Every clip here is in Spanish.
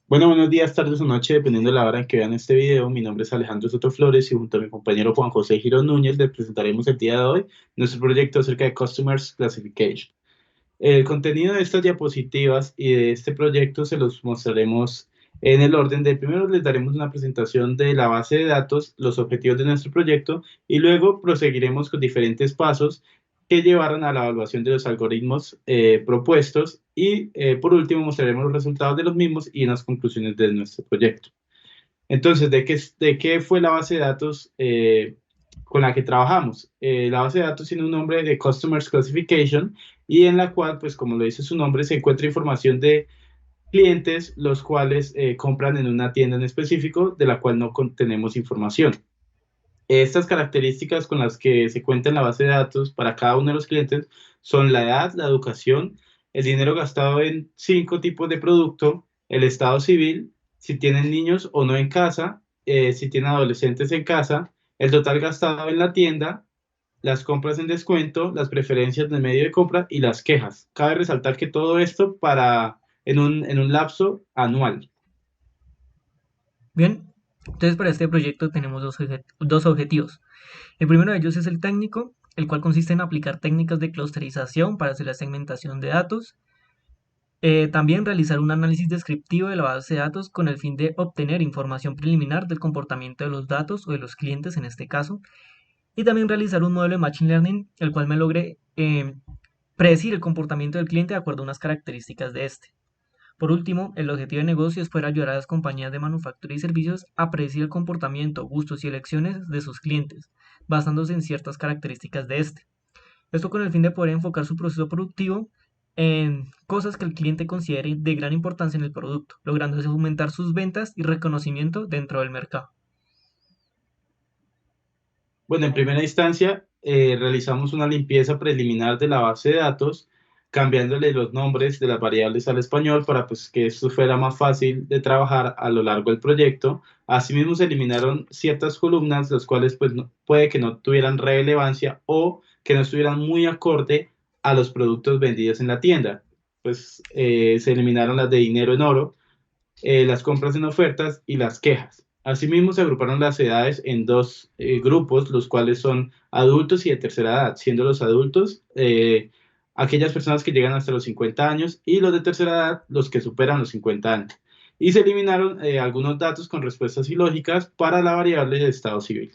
Bueno, buenos días, tardes o noches, dependiendo de la hora en que vean este video. Mi nombre es Alejandro Soto Flores y junto a mi compañero Juan José Girón Núñez les presentaremos el día de hoy nuestro proyecto acerca de Customers Classification. El contenido de estas diapositivas y de este proyecto se los mostraremos en el orden de primero les daremos una presentación de la base de datos, los objetivos de nuestro proyecto y luego proseguiremos con diferentes pasos que llevaron a la evaluación de los algoritmos propuestos y por último mostraremos los resultados de los mismos y unas conclusiones de nuestro proyecto. Entonces, ¿de qué fue la base de datos con la que trabajamos? La base de datos tiene un nombre de Customers Classification y en la cual, pues como lo dice su nombre, se encuentra información de clientes los cuales compran en una tienda en específico de la cual no tenemos información. Estas características con las que se cuenta en la base de datos para cada uno de los clientes son la edad, la educación, el dinero gastado en 5 tipos de producto, el estado civil, si tienen niños o no en casa, si tienen adolescentes en casa, el total gastado en la tienda, las compras en descuento, las preferencias del medio de compra y las quejas. Cabe resaltar que todo esto en un lapso anual. Bien, entonces para este proyecto tenemos dos objetivos. El primero de ellos es el técnico, el cual consiste en aplicar técnicas de clusterización para hacer la segmentación de datos. También realizar un análisis descriptivo de la base de datos con el fin de obtener información preliminar del comportamiento de los datos o de los clientes en este caso. Y también realizar un modelo de Machine Learning, el cual me logre predecir el comportamiento del cliente de acuerdo a unas características de este. Por último, el objetivo de negocio es poder ayudar a las compañías de manufactura y servicios a predecir el comportamiento, gustos y elecciones de sus clientes, basándose en ciertas características de este. Esto con el fin de poder enfocar su proceso productivo en cosas que el cliente considere de gran importancia en el producto, logrando así aumentar sus ventas y reconocimiento dentro del mercado. Bueno, en primera instancia, realizamos una limpieza preliminar de la base de datos, cambiándole los nombres de las variables al español para pues, que esto fuera más fácil de trabajar a lo largo del proyecto. Asimismo, se eliminaron ciertas columnas, las cuales pues, puede que no tuvieran relevancia o que no estuvieran muy acorde a los productos vendidos en la tienda. Pues se eliminaron las de dinero en oro, las compras en ofertas y las quejas. Asimismo, se agruparon las edades en dos grupos, los cuales son adultos y de tercera edad, siendo los adultos aquellas personas que llegan hasta los 50 años y los de tercera edad los que superan los 50 años. Y se eliminaron algunos datos con respuestas ilógicas para la variable de estado civil.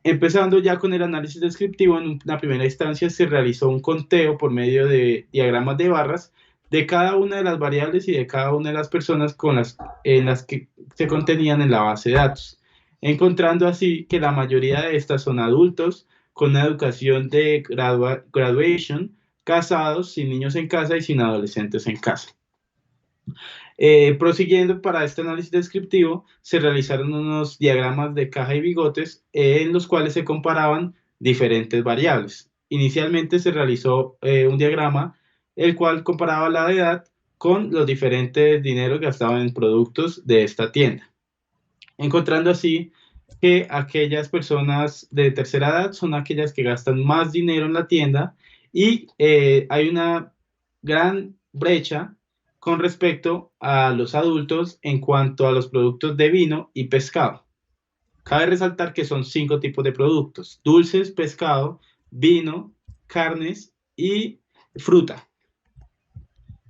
Empezando ya con el análisis descriptivo, en una primera instancia se realizó un conteo por medio de diagramas de barras de cada una de las variables y de cada una de las personas en las que se contenían en la base de datos, encontrando así que la mayoría de estas son adultos con una educación de graduation, casados, sin niños en casa y sin adolescentes en casa. Prosiguiendo para este análisis descriptivo, se realizaron unos diagramas de caja y bigotes en los cuales se comparaban diferentes variables. Inicialmente se realizó un diagrama el cual comparaba la edad con los diferentes dineros gastados en productos de esta tienda, encontrando así que aquellas personas de tercera edad son aquellas que gastan más dinero en la tienda y hay una gran brecha con respecto a los adultos en cuanto a los productos de vino y pescado. Cabe resaltar que son 5 tipos de productos: dulces, pescado, vino, carnes y fruta.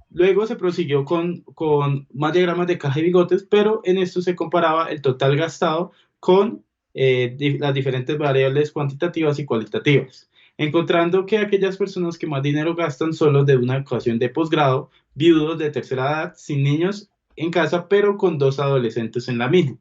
Luego se prosiguió con más diagramas de caja y bigotes, pero en esto se comparaba el total gastado con las diferentes variables cuantitativas y cualitativas, encontrando que aquellas personas que más dinero gastan son los de una educación de posgrado, viudos de tercera edad, sin niños en casa, pero con dos adolescentes en la misma.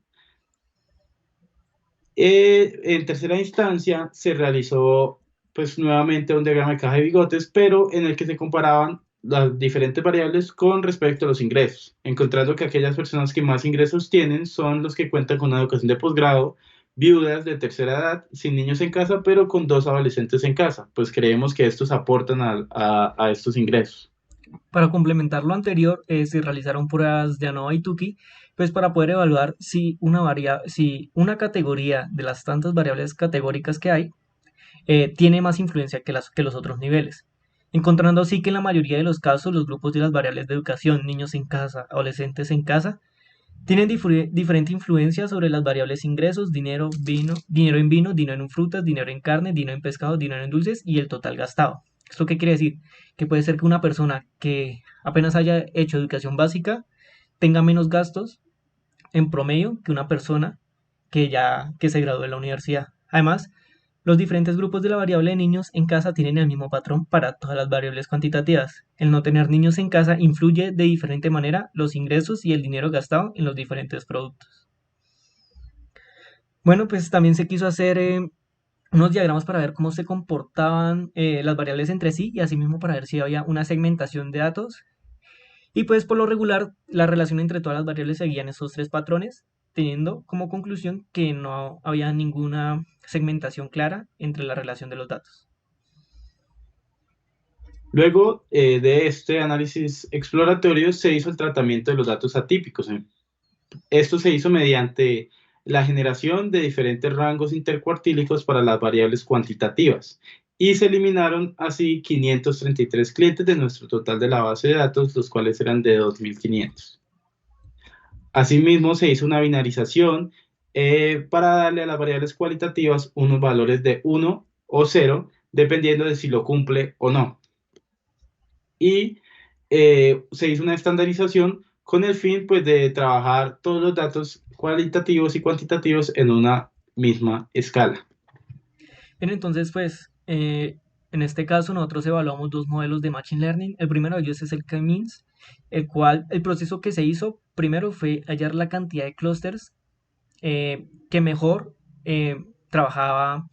En tercera instancia se realizó pues nuevamente un diagrama de caja de bigotes, pero en el que se comparaban las diferentes variables con respecto a los ingresos, encontrando que aquellas personas que más ingresos tienen son los que cuentan con una educación de posgrado, viudas de tercera edad, sin niños en casa, pero con dos adolescentes en casa, pues creemos que estos aportan a estos ingresos. Para complementar lo anterior, se realizaron pruebas de ANOVA y Tukey, pues para poder evaluar si una categoría de las tantas variables categóricas que hay tiene más influencia que los otros niveles. encontrando así que en la mayoría de los casos los grupos de las variables de educación, niños en casa, adolescentes en casa, tienen diferente influencia sobre las variables ingresos, dinero, dinero en vino, dinero en frutas, dinero en carne, dinero en pescado, dinero en dulces y el total gastado. ¿Esto qué quiere decir? Que puede ser que una persona que apenas haya hecho educación básica tenga menos gastos en promedio que una persona que se graduó de la universidad. Además, los diferentes grupos de la variable de niños en casa tienen el mismo patrón para todas las variables cuantitativas. El no tener niños en casa influye de diferente manera los ingresos y el dinero gastado en los diferentes productos. Bueno, pues también se quiso hacer unos diagramas para ver cómo se comportaban las variables entre sí y asimismo para ver si había una segmentación de datos. Y pues por lo regular, la relación entre todas las variables seguían esos tres patrones, teniendo como conclusión que no había ninguna segmentación clara entre la relación de los datos. Luego de este análisis exploratorio se hizo el tratamiento de los datos atípicos. Esto se hizo mediante la generación de diferentes rangos intercuartílicos para las variables cuantitativas y se eliminaron así 533 clientes de nuestro total de la base de datos, los cuales eran de 2.500. Asimismo, se hizo una binarización para darle a las variables cualitativas unos valores de 1 o 0, dependiendo de si lo cumple o no. Y se hizo una estandarización con el fin pues, de trabajar todos los datos cualitativos y cuantitativos en una misma escala. Bien, entonces, pues, en este caso nosotros evaluamos dos modelos de Machine Learning. El primero de ellos es el K-means, el cual el proceso que se hizo primero fue hallar la cantidad de clusters que mejor trabajaba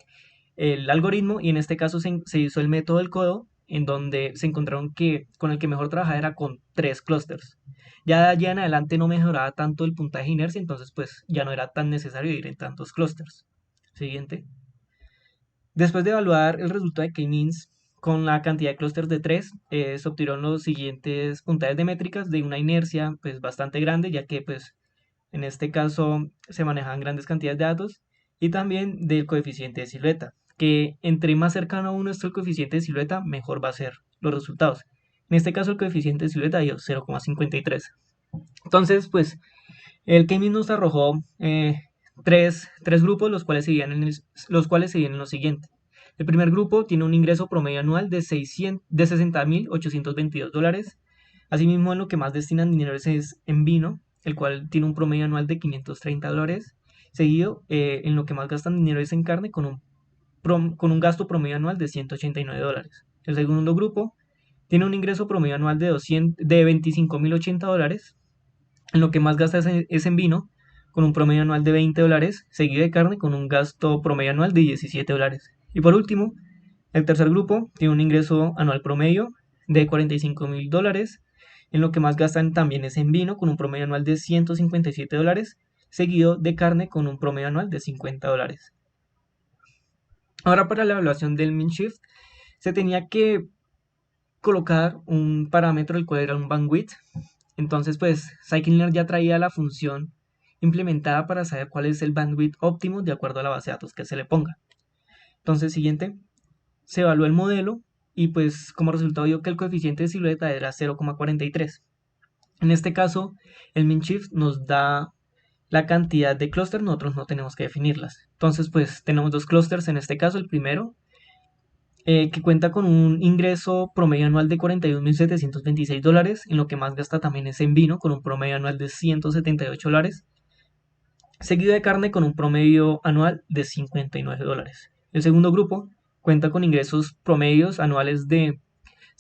el algoritmo y en este caso se hizo el método del codo en donde se encontraron que con el que mejor trabajaba era con 3 clusters. Ya de allí en adelante no mejoraba tanto el puntaje de inercia, entonces pues ya no era tan necesario ir en tantos clusters. Siguiente. Después de evaluar el resultado de K-means con la cantidad de clusters de 3, se obtuvieron los siguientes puntajes de métricas de una inercia pues bastante grande, ya que pues en este caso se manejan grandes cantidades de datos, y también del coeficiente de silueta, que entre más cercano a uno esté el coeficiente de silueta, mejor va a ser los resultados. En este caso el coeficiente de silueta dio 0,53. Entonces, pues el K-means nos arrojó tres grupos, los cuales se dividen en lo siguiente. El primer grupo tiene un ingreso promedio anual de 60.822 dólares. Asimismo, en lo que más destinan dinero es en vino, el cual tiene un promedio anual de 530 dólares. Seguido, en lo que más gastan dinero es en carne, con un gasto promedio anual de 189 dólares. El segundo grupo tiene un ingreso promedio anual de 25.080 dólares. En lo que más gasta es en vino, con un promedio anual de 20 dólares, seguido de carne con un gasto promedio anual de 17 dólares. Y por último, el tercer grupo tiene un ingreso anual promedio de 45.000 dólares, en lo que más gastan también es en vino, con un promedio anual de 157 dólares, seguido de carne con un promedio anual de 50 dólares. Ahora para la evaluación del mean shift, se tenía que colocar un parámetro el cual era un bandwidth. Entonces, pues, Scikit-Learn ya traía la función implementada para saber cuál es el bandwidth óptimo de acuerdo a la base de datos que se le ponga. Entonces, siguiente, se evaluó el modelo y pues como resultado dio que el coeficiente de silueta era 0,43. En este caso, el mean shift nos da la cantidad de clústeres, nosotros no tenemos que definirlas. Entonces, pues tenemos dos clústeres en este caso. El primero, que cuenta con un ingreso promedio anual de 41.726 dólares, en lo que más gasta también es en vino, con un promedio anual de 178 dólares, seguido de carne con un promedio anual de 59 dólares. El segundo grupo cuenta con ingresos promedios anuales de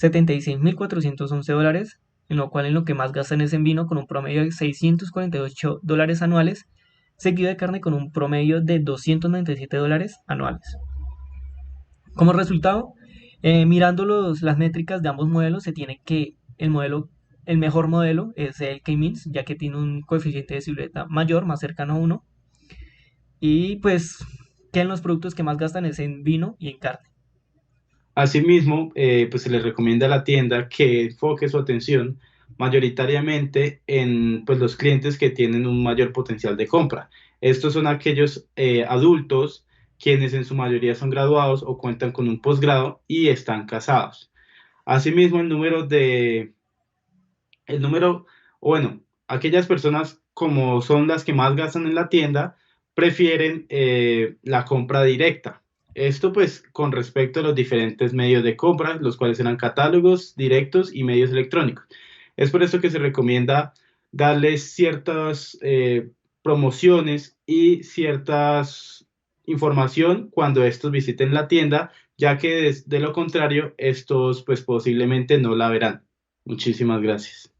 76.411 dólares, en lo que más gastan es en vino con un promedio de 648 dólares anuales, seguido de carne con un promedio de 297 dólares anuales. Como resultado, mirando las métricas de ambos modelos, se tiene que el mejor modelo es el K-means, ya que tiene un coeficiente de silueta mayor, más cercano a 1, y pues que en los productos que más gastan es en vino y en carne. Asimismo, pues se les recomienda a la tienda que enfoque su atención mayoritariamente en pues, los clientes que tienen un mayor potencial de compra. Estos son aquellos adultos quienes en su mayoría son graduados o cuentan con un posgrado y están casados. Asimismo, el número, o bueno, aquellas personas como son las que más gastan en la tienda, prefieren la compra directa. Esto pues con respecto a los diferentes medios de compra, los cuales eran catálogos directos y medios electrónicos. Es por eso que se recomienda darles ciertas promociones y ciertas información cuando estos visiten la tienda, ya que de lo contrario, estos pues posiblemente no la verán. Muchísimas gracias.